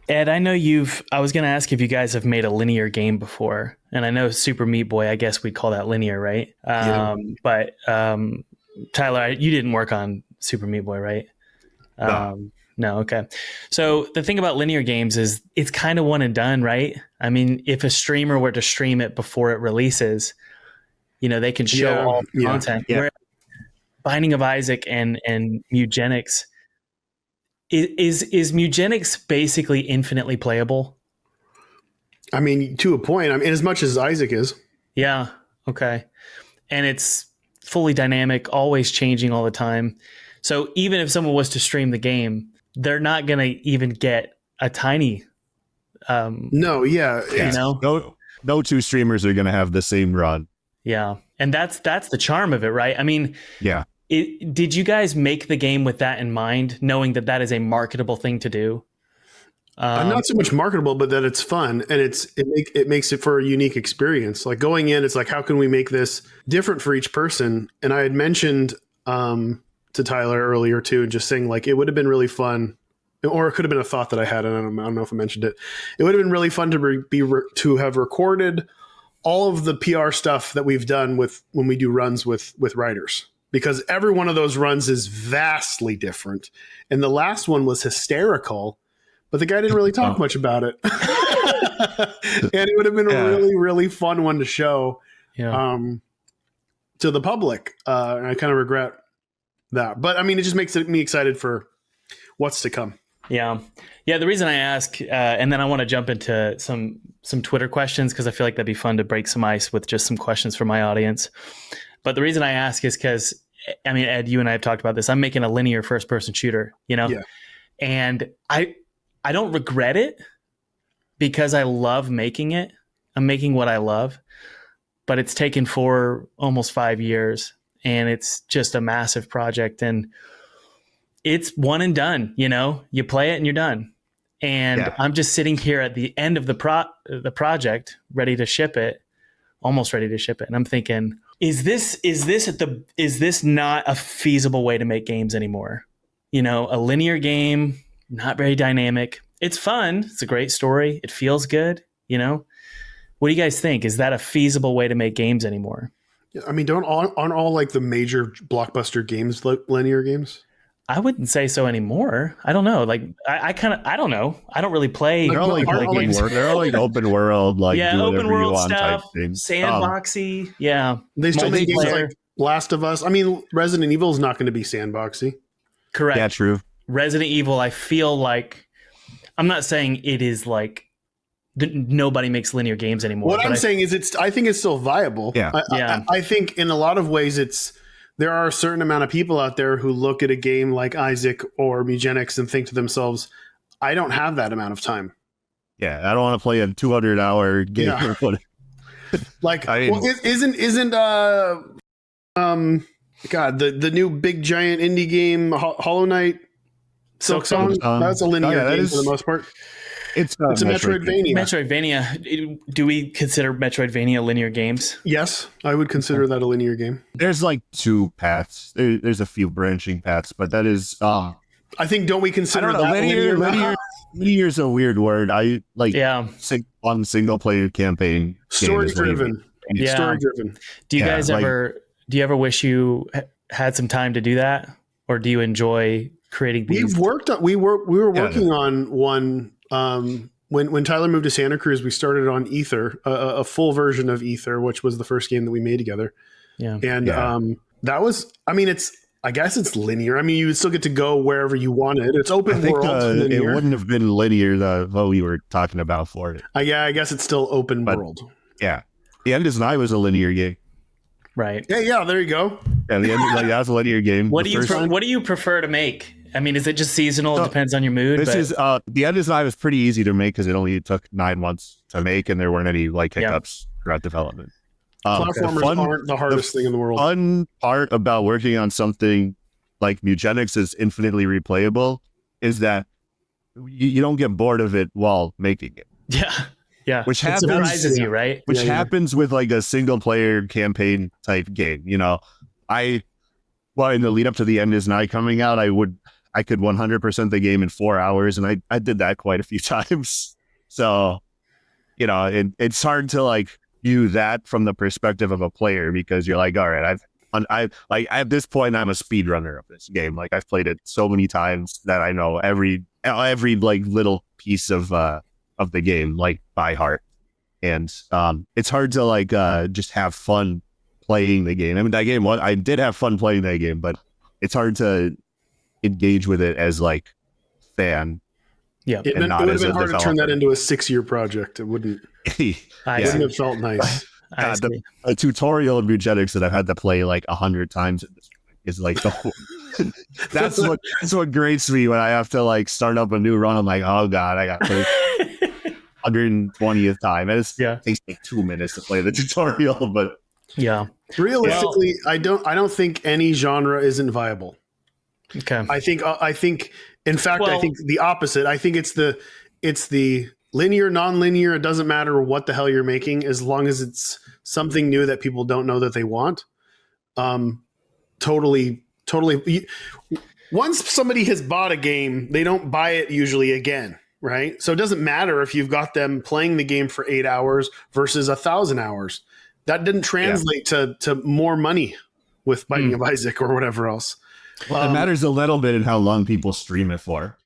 Ed, I was going to ask if you guys have made a linear game before. And I know Super Meat Boy, I guess we'd call that linear, right? Yeah. But Tyler, you didn't work on Super Meat Boy, right? No. No, okay. So the thing about linear games is it's kind of one and done, right? I mean, if a streamer were to stream it before it releases, they can show all the content. Yeah. Where Binding of Isaac and Mugenics, is Mugenics basically infinitely playable? I mean, to a point. I mean, as much as Isaac is. Yeah. Okay. And it's fully dynamic, always changing all the time. So even if someone was to stream the game, they're not going to even get a tiny. No. Yeah. No two streamers are going to have the same run. Yeah. And that's the charm of it, right? I mean, yeah. Did you guys make the game with that in mind, knowing that is a marketable thing to do? Not so much marketable, but that it's fun and it makes it for a unique experience. Like going in, it's like, how can we make this different for each person? And I had mentioned to Tyler earlier too, and just saying like it would have been really fun, or it could have been a thought that I had. And I don't know if I mentioned it. It would have been really fun to have recorded all of the PR stuff that we've done when we do runs with writers. Because every one of those runs is vastly different. And the last one was hysterical, but the guy didn't really talk much about it. And it would have been a really, really fun one to show to the public. And I kind of regret that. But I mean, it just makes me excited for what's to come. Yeah. Yeah. The reason I ask, and then I want to jump into some Twitter questions, because I feel like that'd be fun to break some ice with just some questions from my audience. But the reason I ask is because, I mean, Ed, you and I have talked about this. I'm making a linear first-person shooter, and I don't regret it because I love making it. I'm making what I love, but it's taken for almost 5 years, and it's just a massive project, and it's one and done. You play it and you're done. And I'm just sitting here at the end of the project, ready to ship it, almost ready to ship it, and I'm thinking, Is this not a feasible way to make games anymore? A linear game, not very dynamic. It's fun. It's a great story. It feels good. What do you guys think? Is that a feasible way to make games anymore? Yeah, I mean, aren't all like the major blockbuster games linear games? I wouldn't say so anymore. I don't know. Like I don't know. I don't really play. They're all like they're all like open world, like do open world stuff, type things. Sandboxy. Yeah, they still make games like Last of Us. I mean, Resident Evil is not going to be sandboxy. Correct. Yeah, true. Resident Evil, I feel like, I'm not saying it is like nobody makes linear games anymore. What I'm saying is I think it's still viable. Yeah. I think in a lot of ways there are a certain amount of people out there who look at a game like Isaac or Mugenics and think to themselves, I don't have that amount of time. Yeah, I don't want to play a 200-hour game. Yeah. Like, isn't the new big giant indie game Hollow Knight Silk Song? That's a linear game for the most part. It's a Metroidvania. Metroidvania. Do we consider Metroidvania linear games? Yes, I would consider that a linear game. There's like two paths. There's a few branching paths, but that is. I think don't we consider that linear? Linear is a weird word. I like. Yeah. One single player campaign. Story driven. Yeah. Story driven. Do you guys ever? Do you ever wish you had some time to do that, or do you enjoy creating these? We were working on one. When Tyler moved to Santa Cruz, we started on Ether, a full version of Ether, which was the first game that we made together. Yeah. And that was, I mean, I guess it's linear. I mean, you would still get to go wherever you wanted. It's open world. It wouldn't have been linear, what we were talking about for it. Yeah, I guess it's still open world. Yeah. The End is Nigh was a linear game. Right. Yeah, there you go. Yeah, the End is Nigh, that's a linear game. What do you prefer to make? I mean, is it just seasonal? It depends on your mood. The End is Nigh was pretty easy to make because it only took 9 months to make, and there weren't any hiccups throughout development. Platformers aren't the hardest thing in the world. Fun part about working on something like Mugenics is infinitely replayable is that you don't get bored of it while making it. Yeah. Which it surprises you, right? Which happens with like a single player campaign type game. In the lead up to The End is Nigh coming out, I I could 100% the game in 4 hours, and I did that quite a few times. So, it's hard to like view that from the perspective of a player, because you're like, all right, I like at this point I'm a speedrunner of this game. Like I've played it so many times that I know every like little piece of the game like by heart. And it's hard to like just have fun playing the game. I mean, that game, I did have fun playing that game, but it's hard to engage with it as like fan. Yeah, it would have been hard to turn that into a 6-year project. It wouldn't. Wouldn't have felt nice. A tutorial in Mugenics that I've had to play like 100 times is like the whole, that's what grates me when I have to like start up a new run. I'm like, oh god, I got to play 120th time. And it takes like 2 minutes to play the tutorial, but realistically, I don't think any genre isn't viable. Okay. I think in fact, I think the opposite. I think it's the linear, non-linear. It doesn't matter what the hell you're making, as long as it's something new that people don't know that they want. Totally. Once somebody has bought a game, they don't buy it usually again, right? So it doesn't matter if you've got them playing the game for 8 hours versus 1,000 hours. That didn't translate to more money with Binding of Isaac or whatever else. Well, it matters a little bit in how long people stream it for.